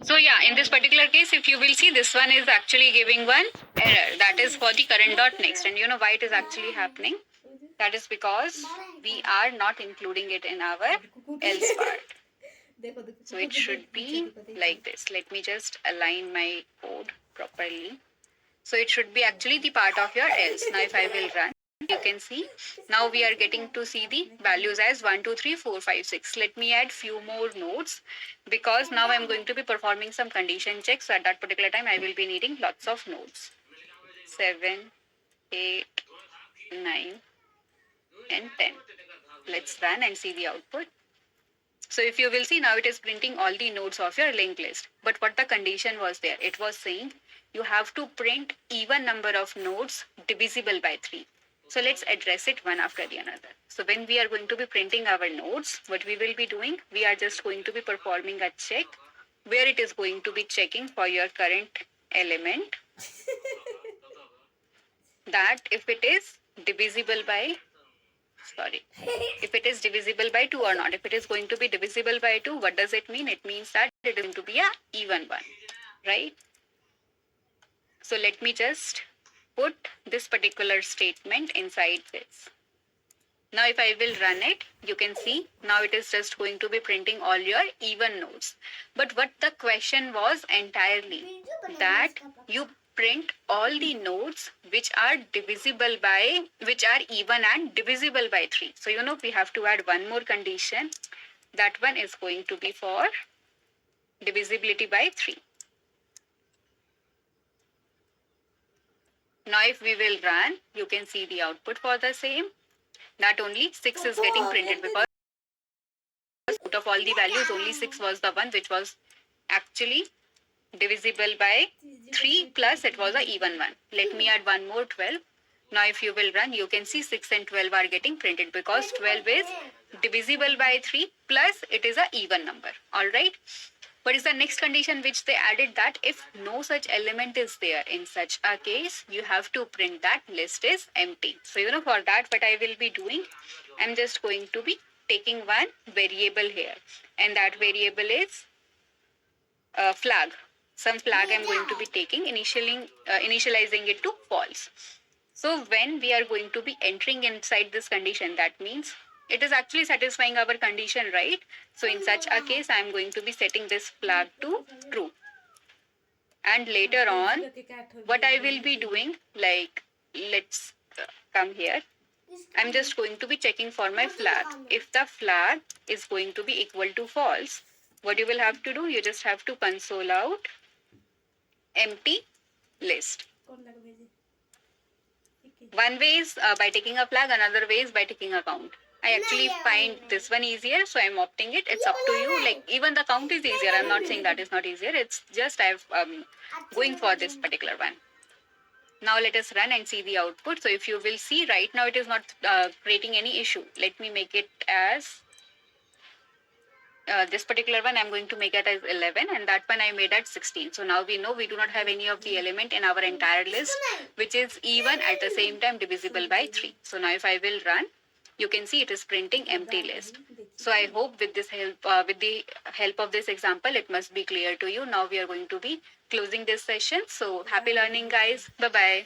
So yeah, in this particular case, if you will see, this one is actually giving one error. That is for the current dot next. And you know why it is actually happening? That is because we are not including it in our else part. So it should be like this. Let me just align my code properly. So it should be actually the part of your else. Now if I will run, you can see now we are getting to see the values as 1, 2, 3, 4, 5, 6. Let me add few more nodes because now I'm going to be performing some condition checks. So at that particular time, I will be needing lots of nodes. 7, 8, 9, and 10. Let's run and see the output. So if you will see now it is printing all the nodes of your linked list. But what the condition was there? It was saying you have to print even number of nodes divisible by 3. So let's address it one after the another. So when we are going to be printing our nodes, what we will be doing, we are just going to be performing a check where it is going to be checking for your current element that if it is divisible by if it is divisible by 2 or not. If it is going to be divisible by 2, what does it mean? It means that it is going to be a even one, right? So let me just put this particular statement inside this. Now if I will run it, you can see now it is just going to be printing all your even nodes. But what the question was entirely that you print all the nodes which are divisible by, which are even and divisible by 3. So you know we have to add one more condition. That one is going to be for divisibility by 3. Now if we will run, you can see the output for the same. That only 6 is getting printed because out of all the values, only 6 was the one which was actually divisible by 3 plus it was a even one. Let me add one more 12. Now if you will run, you can see 6 and 12 are getting printed because 12 is divisible by 3 plus it is a even number. Alright. What is the next condition which they added? That if no such element is there, in such a case, you have to print that list is empty. So, you know, for that, what I will be doing, I'm just going to be taking one variable here. And that variable is flag. Some flag I'm going to be taking, initializing it to false. So when we are going to be entering inside this condition, that means it is actually satisfying our condition, right? So in such a case, I am going to be setting this flag to true. And later on, what I will be doing, like, let's come here. I'm just going to be checking for my flag. If the flag is going to be equal to false, what you will have to do, you just have to console out empty list. One way is by taking a flag, another way is by taking a count. I actually find this one easier, so I'm opting it. It's up to you. Like even the count is easier. I'm not saying that is not easier. It's just I've going for this particular one. Now let us run and see the output. So if you will see right now, it is not creating any issue. Let me make it as this particular one I'm going to make it as 11 and that one I made at 16. So now we know we do not have any of the element in our entire list which is even at the same time divisible by 3. So now if I will run, you can see it is printing empty list. So I hope with this help, with the help of this example, it must be clear to you. Now we are going to be closing this session. So happy learning guys. Bye-bye.